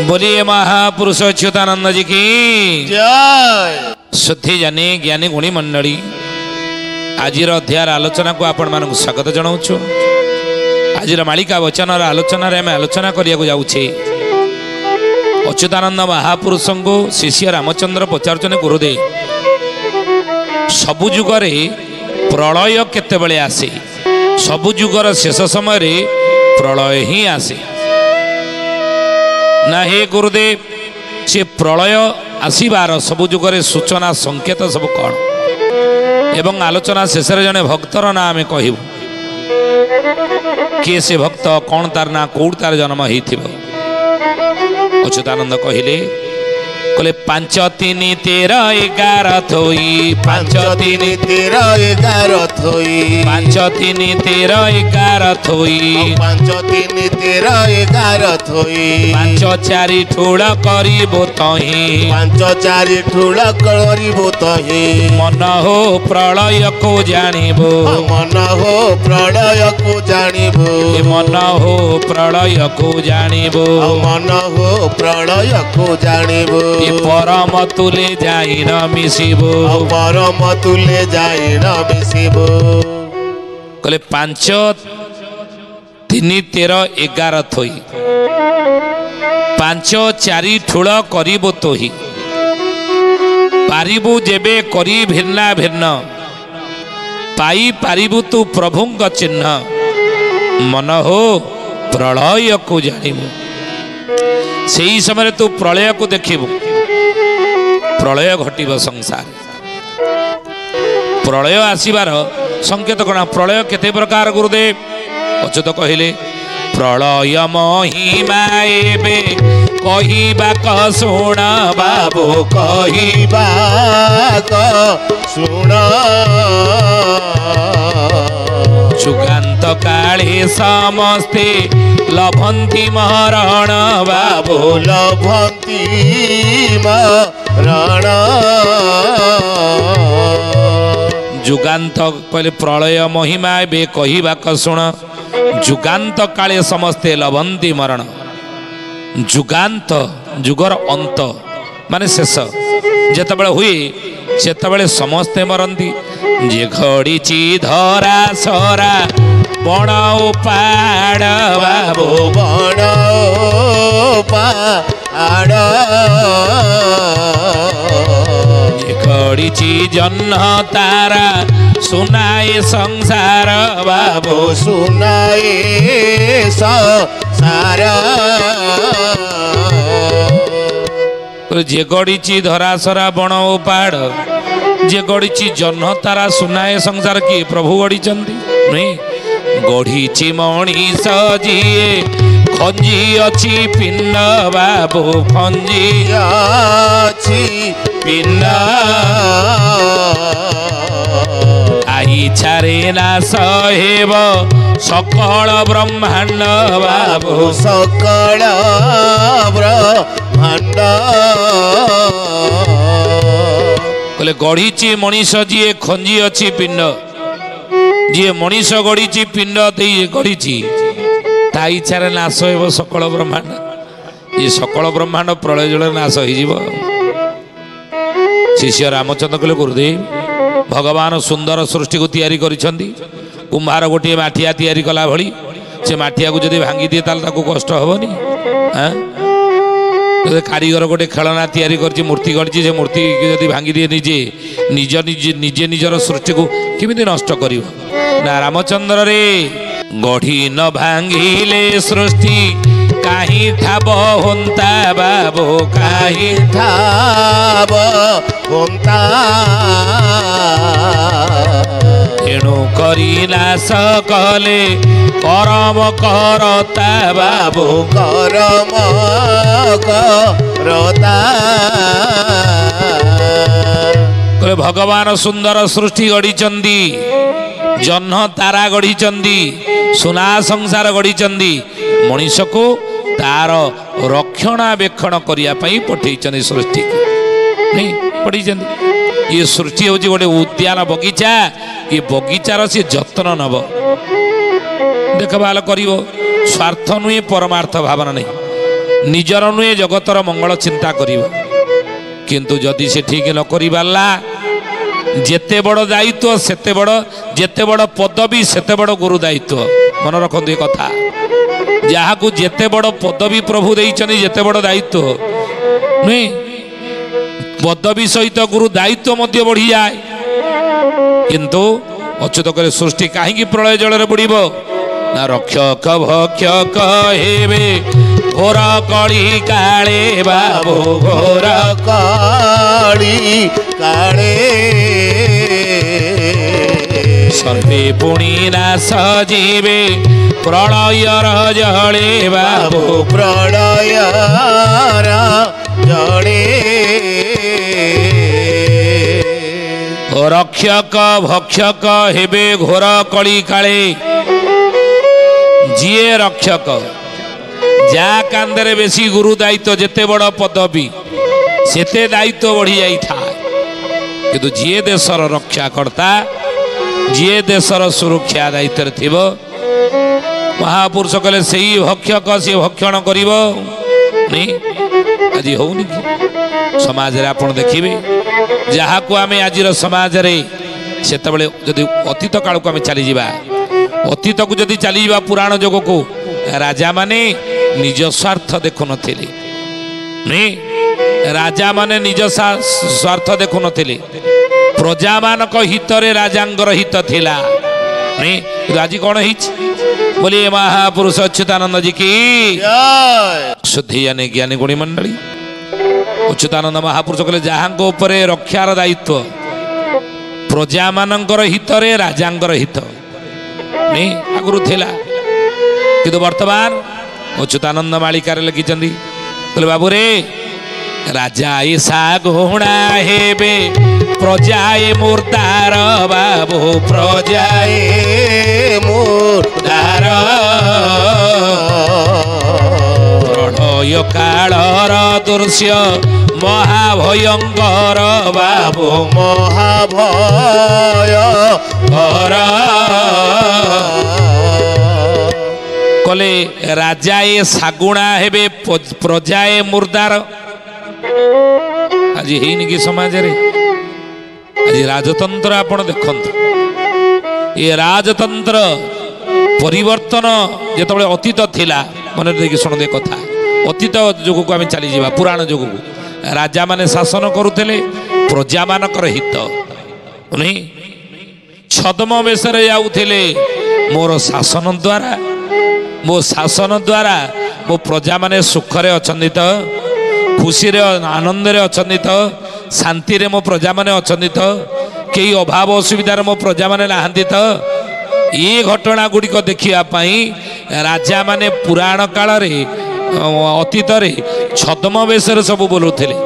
बोलिए महापुरुष अच्युतानंद जी की जय। शुद्धि जानी ज्ञानी गुणी मंडली आज अध्याय आलोचना को आपण मानक स्वागत जनाऊँ। आज मालिका वचन आलोचना आम आलोचना करने जाऊे। अच्युतानंद महापुरुष को शिष्य रामचंद्र पचारुचने गुरुदे सबु जुगरे प्रलय केतेबेले आसे, सबु जुगर शेष समय प्रलय ही आसे ना। हे गुरुदेव से प्रलय आसबार सबु जुगरे सूचना संकेत सब कौन एवं आलोचना शेष जड़े भक्तर ना आम कहू किए से भक्त कौन तार ना कौड़ तार जन्म हो। अच्युतानंद कहले कहले 5 3 13 11 थोई 5 3 13 11 थोई 5 3 13 11 थोई 5 3 13 11 थोई 5 4 ठूल करिबो तही 5 4 ठूल करिबो तही मन हो प्रलय को जानिबो मन हो प्रलय को जानिबो मन हो प्रलय को जानिबो मन हो प्रलय को जानिबो परम तुले जाई न मिसिबो परम तुले जाई न मिसिबो। कहले 5 3 13 11 थोई 5 4 ठूल करिबो तोही पारिबु जेबे करी भिन्ना भिन्न पाई पारिबु तू प्रभुंग चिन्ह मन हो प्रलय को जानिबु। सेही समय तू प्रलय को देखिबु। प्रलय घटिब संसार प्रलय आसबार संकेत कौन प्रलय केते प्रकार गुरुदेव अच्युत कहले प्रलय महिमा एबे कहिबा क सुण बाबू कहिबा क सुण जुगांत काले समस्ते लभंती मरण बाबू लभंती मरण जुगांत कहले प्रलय महिमा बे कहिबा क सुण जुगांत काले समस्ते लभंती मरण। जुगांत जुगर अंत माने शेष जेतबेले हुए सेतबेले समस्ते मरंती। जे घड़ीची धरा सरा बण उपाड़ बाबू बण उपाड़ घड़ीची जन्ह तारा सुनाए संसार बाबू सुनाए संसार जे गड़ीची धरासरा बण उपाड़ जे गड़ीची जन्ह तारा सुनाए संसार किए प्रभु गढ़ी नहीं गढ़ीची मणिष जीए खंजी अच्छी पिंड बाबू खंजी अच्छी पिंड आई छारे नाश हेब सकल ब्रह्मांड बाबू सकल ब्रह्मांड कहले गढ़ीची मनीष जी खंजी अच्छी पिंड जी मनीष गढ़ी पिंड गढ़ी ता इच्छा नाश हो सकल ब्रह्मांड ये सकल ब्रह्मांड प्रलय जल नाश हो। शिष्य रामचंद्र कहले गुरुदेव भगवान सुंदर सृष्टि को तैयारी करिसेंती कुम्हार गोटे माठिया तैयारी कला भली से माठिया को जदि भांगी दिए ताल ताको कष्ट हेनी। कारीगर गोटे खेलना तैयारी करछि मूर्ति गढ़ी से मूर्ति जदि भांगी दिए निजे निज निजे निजे निजर सृष्टि को केमिति नष्ट करिवो ना। रामचंद्र रे गढ़ी न भांगिले सृष्टि काहीं ठाब होंता बाबू काहीं ठाब होंता तेणु करी नाश कले करम करता बाबू करम करता। कहले भगवान सुंदर सृष्टि गढ़ी जन्ह तारा गढ़ी सुना संसार गढ़ी मनीष को तार रक्षणाबेक्षण करने पठे सृष्टि नहीं पढ़ी। ये सृष्टि हूँ गोटे उद्यान बगीचा ये बगीचार सी जत्न नब देखभाल कर स्वार्थ नुहे परमार्थ भावना नहीं ନିଜର ନୁହେଁ ଜଗତର ମଙ୍ଗଳ ଚିନ୍ତା କରିବ। କିନ୍ତୁ ଯଦି ସେ ଠିକ ନ କରିପାରିଲା ଯେତେ ବଡ଼ ଦାୟିତ୍ୱ ସେତେ ବଡ଼, ଯେତେ ବଡ଼ ପଦବୀ ସେତେ ବଡ଼ ଗୁରୁ ଦାୟିତ୍ୱ। ମନେ ରଖନ୍ତୁ ଏ କଥା। ଯାହାକୁ ଯେତେ ବଡ଼ ପଦବୀ ପ୍ରଭୁ ଦେଇଛନ୍ତି, ଯେତେ ବଡ଼ ଦାୟିତ୍ୱ ନୁହେଁ, ପଦବୀ ସହିତ ଗୁରୁ ଦାୟିତ୍ୱ ମଧ୍ୟ ବଢ଼ିଯାଏ। କିନ୍ତୁ ଅଚ୍ୟୁତ କଲେ ସୃଷ୍ଟି କାହିଁକି ପ୍ରଳୟ ଜଳରେ ବୁଡ଼ିବ? ନା ରକ୍ଷକ ଭକ୍ଷକ ହେବେ ଘୋର କଳି କାଳେ ବାବୁ, ଘୋର କାଳି କାଳେ ସର୍ବେ ପୁଣି ନାଶ ଯିବେ ପ୍ରଳୟର ଜଳେ ବାବୁ, ପ୍ରଳୟର ଜଳେ ରକ୍ଷକ ଭକ୍ଷକ ହେବେ ଘୋର କଳି କାଳେ। ଯିଏ ରକ୍ଷକ, ଯାହା କାନ୍ଧରେ ବେଶୀ ଗୁରୁ ଦାୟିତ୍ୱ, ଯେତେ ବଡ଼ ପଦବୀ ସେତେ ଦାୟିତ୍ୱ ବଢ଼ି ଯାଇଥାଏ। କିନ୍ତୁ ଯିଏ ଦେଶର ରକ୍ଷା କର୍ତ୍ତା, ଯିଏ ଦେଶର ସୁରକ୍ଷା ଦାୟିତ୍ୱରେ ଥିବ, ମହାପୁରୁଷ କହିଲେ ସେଇ ଭକ୍ଷକ ସିଏ ଭକ୍ଷଣ କରିବ। ଆଜି ହଉନି କି ସମାଜରେ ଆପଣ ଦେଖିବେ, ଯାହାକୁ ଆମେ ଆଜିର ସମାଜରେ, ସେତେବେଳେ ଯଦି ଅତୀତ କାଳକୁ ଆମେ ଚାଲିଯିବା, ଅତୀତକୁ ଯଦି ଚାଲିଯିବା ପୁରାଣ ଯୁଗକୁ, ରାଜାମାନେ ନିଜ ସ୍ୱାର୍ଥ ଦେଖୁନଥିଲେ। ରାଜାମାନେ ନିଜ ସ୍ୱାର୍ଥ ଦେଖୁନଥିଲେ, ପ୍ରଜାମାନଙ୍କ ହିତରେ ରାଜାଙ୍କର ହିତ ଥିଲା। କିନ୍ତୁ ଆଜି କ'ଣ ହେଇଛି ବୋଲି ମହାପୁରୁଷ ଅଚ୍ୟୁତାନନ୍ଦ ଜି କି ଶୁଦ୍ଧି ଜ୍ଞାନୀ ଗୁଣୀ ମଣ୍ଡଳୀ। ଅଚ୍ୟୁତାନନ୍ଦ ମହାପୁରୁଷ କହିଲେ ଯାହାଙ୍କ ଉପରେ ରକ୍ଷାର ଦାୟିତ୍ୱ, ପ୍ରଜାମାନଙ୍କର ହିତରେ ରାଜାଙ୍କର ହିତ ଆଗରୁ ଥିଲା। କିନ୍ତୁ ବର୍ତ୍ତମାନ ଅଚ୍ୟୁତାନନ୍ଦ ମାଳିକାରେ ଲେଖିଛନ୍ତି, କହିଲେ ବାବୁରେ ରାଜା ଏ ଶାଗୁଣା ହେବେ ପ୍ରଜାଏ ମୁର୍ଦାର ବାବୁ, ପ୍ରଜାଏ ମୁର୍ଦାର ପ୍ରଳୟ କାଳର ଦୃଶ୍ୟ ମହାଭୟଙ୍କର ବାବୁ, ମହାଭୟଙ୍କର। କଲେ ରାଜାଏ ଶାଗୁଣା ହେବେ ପ୍ରଜାଏ ମୁର୍ଦାର। ଆଜି ହେଇନି କି ସମାଜରେ? ଆଜି ରାଜତନ୍ତ୍ର ଆପଣ ଦେଖନ୍ତୁ, ଏ ରାଜତନ୍ତ୍ର ପରିବର୍ତ୍ତନ ଯେତେବେଳେ ଅତୀତ ଥିଲା, ମନେ ଦେଇକି ଶୁଣନ୍ତୁ ଏ କଥା, ଅତୀତ ଯୁଗକୁ ଆମେ ଚାଲିଯିବା, ପୁରାଣ ଯୁଗକୁ। ରାଜାମାନେ ଶାସନ କରୁଥିଲେ ପ୍ରଜାମାନଙ୍କର ହିତ, ଛଦ୍ମ ବେଶରେ ଯାଉଥିଲେ। ମୋର ଶାସନ ଦ୍ୱାରା, ମୋ ଶାସନ ଦ୍ୱାରା ମୋ ପ୍ରଜାମାନେ ସୁଖରେ ଅଛନ୍ତି ତ, ଖୁସିରେ ଆନନ୍ଦରେ ଅଛନ୍ତି ତ, ଶାନ୍ତିରେ ମୋ ପ୍ରଜାମାନେ ଅଛନ୍ତି ତ, କେହି ଅଭାବ ଅସୁବିଧାରେ ମୋ ପ୍ରଜାମାନେ ନାହାନ୍ତି ତ? ଏ ଘଟଣା ଗୁଡ଼ିକ ଦେଖିବା ପାଇଁ ରାଜାମାନେ ପୁରାଣ କାଳରେ, ଅତୀତରେ ଛଦ୍ମ ବେଶରେ ସବୁ ବୁଲୁଥିଲେ।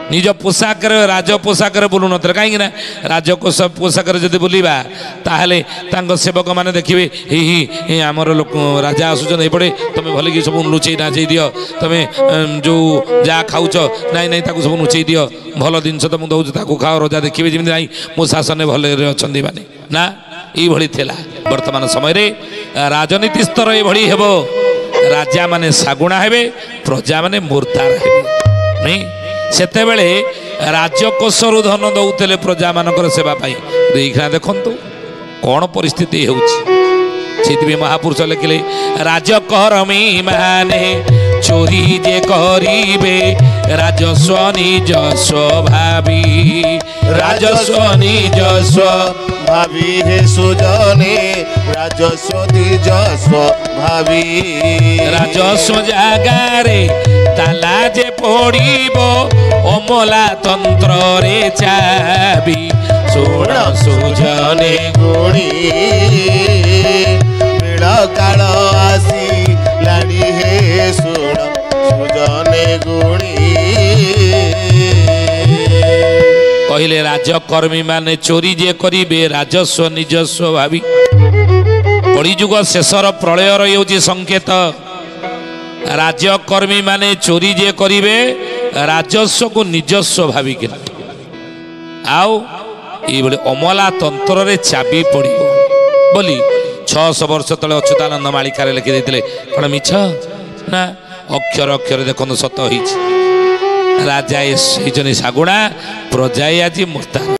ନିଜ ପୋଷାକରେ, ରାଜ ପୋଷାକରେ ବୁଲୁନଥିଲେ। କାହିଁକି ନା ରାଜ ପୋଷାକରେ ଯଦି ବୁଲିବା, ତାହେଲେ ତାଙ୍କ ସେବକମାନେ ଦେଖିବେ, ଆମର ଲୋକ ରାଜା ଆସୁଛନ୍ତି ଏପଟେ, ତମେ ଭଲକି ସବୁ ଲୁଚେଇ ନାଚେଇ ଦିଅ, ତମେ ଯେଉଁ ଯାହା ଖାଉଛ, ନାଇଁ ନାଇଁ ତାକୁ ସବୁ ଲୁଚେଇ ଦିଅ, ଭଲ ଜିନିଷ ତ ମୁଁ ଦେଉଛି ତାକୁ ଖାଅ। ରଜା ଦେଖିବେ ଯେମିତି ନାଇଁ ମୋ ଶାସନରେ ଭଲରେ ଅଛନ୍ତି ମାନେ, ନା ଏଇଭଳି ଥିଲା। ବର୍ତ୍ତମାନ ସମୟରେ ରାଜନୀତି ସ୍ତର ଏଭଳି ହେବ, ରାଜାମାନେ ଶାଗୁଣା ହେବେ, ପ୍ରଜାମାନେ ମୁର୍ଦାର ହେବେ। ନାଇଁ ସେତେବେଳେ ରାଜକୋଷରୁ ଧନ ଦଉଥିଲେ ପ୍ରଜାମାନଙ୍କର ସେବା ପାଇଁ। ଏଇଖିଣା ଦେଖନ୍ତୁ କ'ଣ ପରିସ୍ଥିତି ହେଉଛି। ସେଇଥିପାଇଁ ମହାପୁରୁଷ ଲେଖିଲେ, ରାଜକର୍ମୀ ମାନେ ଚୋରି ଯେ କରିବେ ରାଜସ୍ୱ ନିଜସ୍ୱ ଭାବି, ରାଜସ୍ୱ ନିଜସ୍ୱ ଭାବି হে সুজনে রাজস্ব নিজস্ব ভাবি, ରାଜସ୍ୱ ଜାଗାରେ ତାଲା ଯେ ପଡ଼ିବ ଅମଲା ତନ୍ତ୍ରରେ ଚାବି, ଶୁଣ ସୁଜନେ গুণী বেড় কাল আসি লাড়ি হে শুণ সুজনে গুণী। କହିଲେ ରାଜକର୍ମୀ ମାନେ ଚୋରି ଯେ କରିବେ ରାଜସ୍ୱ ନିଜସ୍ୱ ଭାବି। କଳିଯୁଗ ଶେଷର ପ୍ରଳୟର ହେଉଛି ସଂକେତ। ରାଜକର୍ମୀ ମାନେ ଚୋରି ଯେ କରିବେ ରାଜସ୍ୱକୁ ନିଜସ୍ୱ ଭାବିକିନା, ଆଉ ଏଇଭଳି ଅମଲା ତନ୍ତ୍ରରେ ଚାବି ପଡ଼ିବ ବୋଲି 600 ବର୍ଷ ତଳେ ଅଚ୍ୟୁତାନନ୍ଦ ମାଳିକାରେ ଲେଖି ଦେଇଥିଲେ। କ'ଣ ମିଛ? ନା ଅକ୍ଷର ଅକ୍ଷର ଦେଖନ୍ତୁ ସତ ହେଇଛି। ରାଜା ହେଇଛନ୍ତି ଶାଗୁଣା, ପ୍ରଜା ଆଜି ମୂର୍ତ୍ତା।